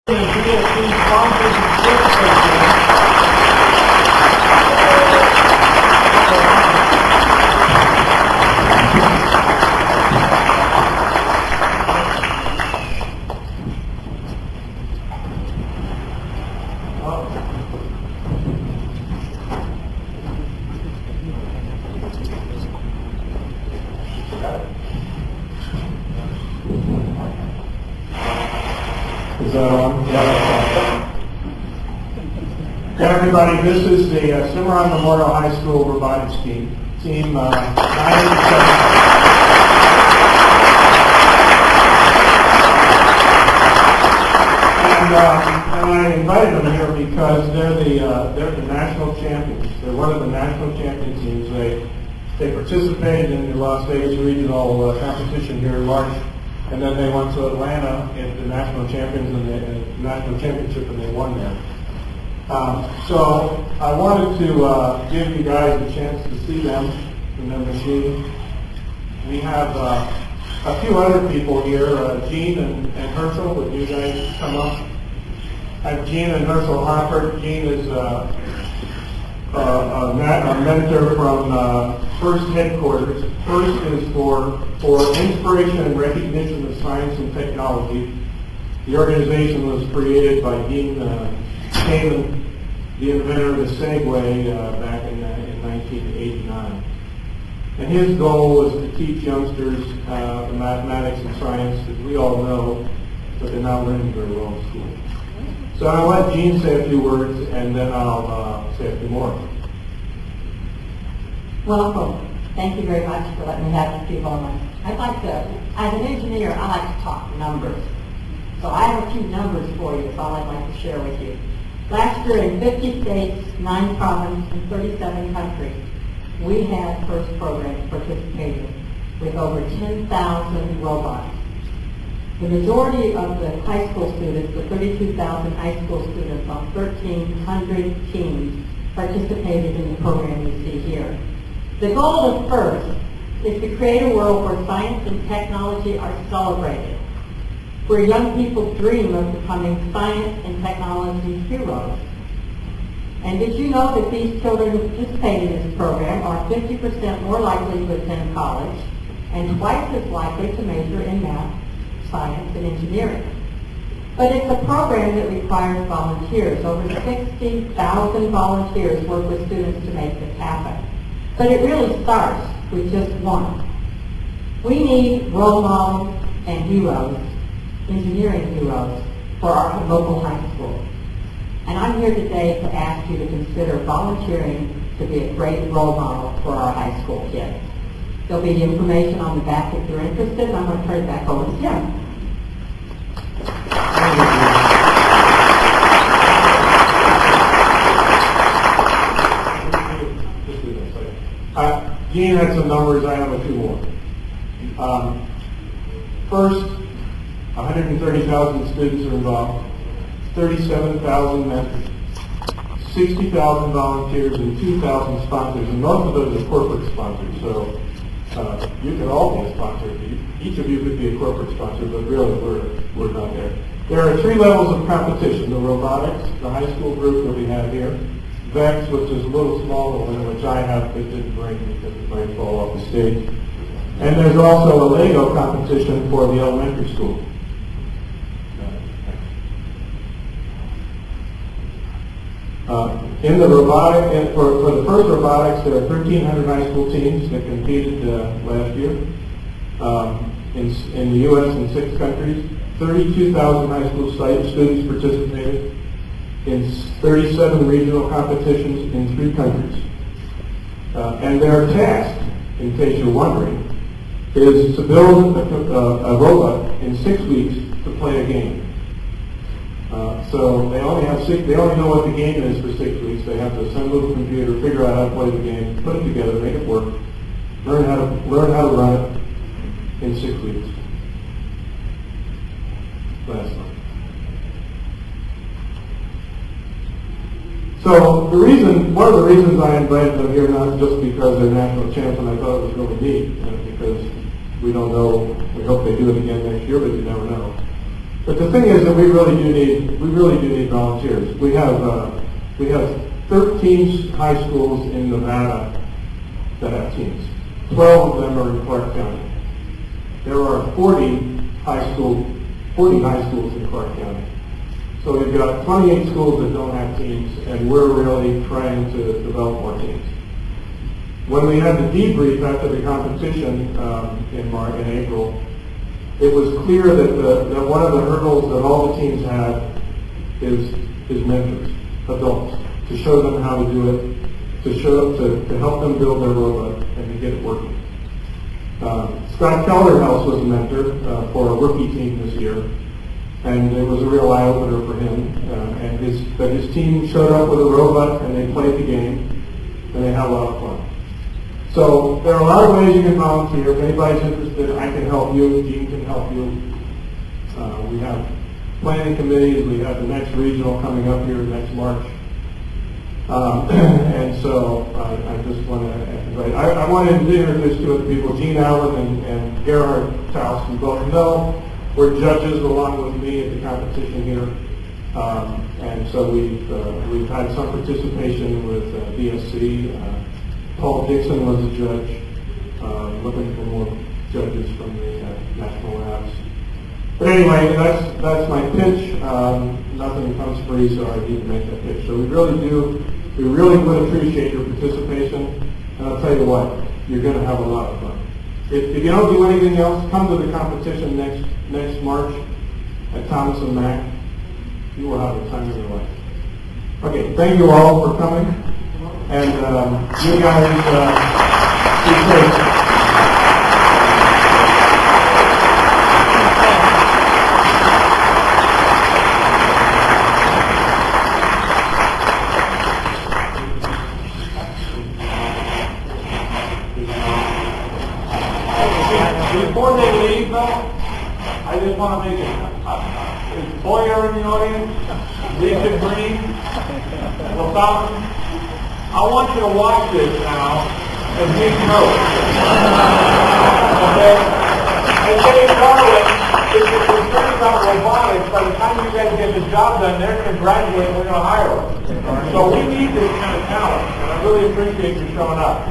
Is that on? Yeah. Hey everybody, this is the Cimmeron Memorial High School robotics team. Team 987. And I invited them here because they're the national champions. They're one of the national champion teams. They participated in the Las Vegas regional competition here in March, and then they went to Atlanta in the national champions and the national championship, and they won there. So I wanted to give you guys a chance to see them in their machine. We have a few other people here, Gene and Herschel. Would you guys come up? I have Gene and Herschel Harper. Gene is a mentor from FIRST headquarters. FIRST is for Inspiration and Recognition of Science and Technology. The organization was created by Dean Kamen, the inventor of the Segway back in 1989. And his goal was to teach youngsters the mathematics and science that we all know, but they're not learning very well in school. So I'll let Gene say a few words, and then I'll say a few more. Welcome. Thank you very much for letting me have a few moments. I'd like to, as an engineer, I like to talk numbers. So I have a few numbers for you, that's all I'd like to share with you. Last year in 50 states, 9 provinces, and 37 countries, we had FIRST programs participating with over 10,000 robots. The majority of the high school students, the 32,000 high school students on 1,300 teams, participated in the program you see here. The goal of FIRST is to create a world where science and technology are celebrated, where young people dream of becoming science and technology heroes. And did you know that these children who participate in this program are 50% more likely to attend college and twice as likely to major in math, science, and engineering? But it's a program that requires volunteers. Over 60,000 volunteers work with students to make this happen. But it really starts with just one. We need role models and heroes, engineering heroes, for our local high school. And I'm here today to ask you to consider volunteering to be a great role model for our high school kids. There'll be information on the back if you're interested, and I'm going to turn it back over to Jim. Gene had some numbers, I have a few more. First, 130,000 students are involved, 37,000 mentors, 60,000 volunteers, and 2,000 sponsors, and most of those are corporate sponsors, so you could all be a sponsor. Each of you could be a corporate sponsor, but really we're not there. There are 3 levels of competition: the robotics, the high school group that we have here, VEX, which is a little smaller one, which I have, but didn't bring because it might fall off the stage. And there's also a Lego competition for the elementary school. In the robotic, for the FIRST robotics, there are 1,300 high school teams that competed last year in the U.S. and 6 countries. 32,000 high school students participated in 37 regional competitions in 3 countries. And their task, in case you're wondering, is to build a robot in 6 weeks to play a game. So they only know what the game is for 6 weeks. They have to assemble the computer, figure out how to play the game, put it together, make it work, learn how to run it in 6 weeks. Last one. So one of the reasons I invited them here, not just because they're national champs and I thought it was really neat, and because we don't know, we hope they do it again next year, but you never know. But the thing is that we really do need volunteers. We have 13 high schools in Nevada that have teams. 12 of them are in Clark County. There are 40 high schools in Clark County. So we've got 28 schools that don't have teams, and we're really trying to develop more teams. When we had the debrief after the competition in April, it was clear that one of the hurdles that all the teams had is mentors, adults, to show them how to do it, to help them build their robot and to get it working. Scott Kellerhouse was a mentor for a rookie team this year, and it was a real eye-opener for him. But his team showed up with a robot, and they played the game, and they had a lot of fun. So there are a lot of ways you can volunteer. If anybody's interested, I can help you. Dean can help you. We have planning committees. We have the next regional coming up here next March. And so I just want to invite. I wanted to introduce two of the people, Gene Allen and Gerhard Taus, who both know. We're judges along with me at the competition here. And so we've had some participation with BSC. Paul Dixon was a judge, looking for more judges from the national labs. But anyway, that's my pitch. Nothing comes free, so I need to make that pitch. So we really would appreciate your participation. And I'll tell you what, you're going to have a lot of fun. If you don't do anything else, come to the competition next March at Thomas and Mack. You will have the time of your life. Okay, thank you all for coming. And you guys be safe. Before they leave, though, I just want to make it. Is Boyer in the audience? Lisa Green? Lasama? I want you to watch this now and take notes. Okay? And Dave Darwin is concerned about robotics. By the time you guys get the job done, they're going to graduate and we're going to hire them. So we need this kind of talent. And I really appreciate you showing up.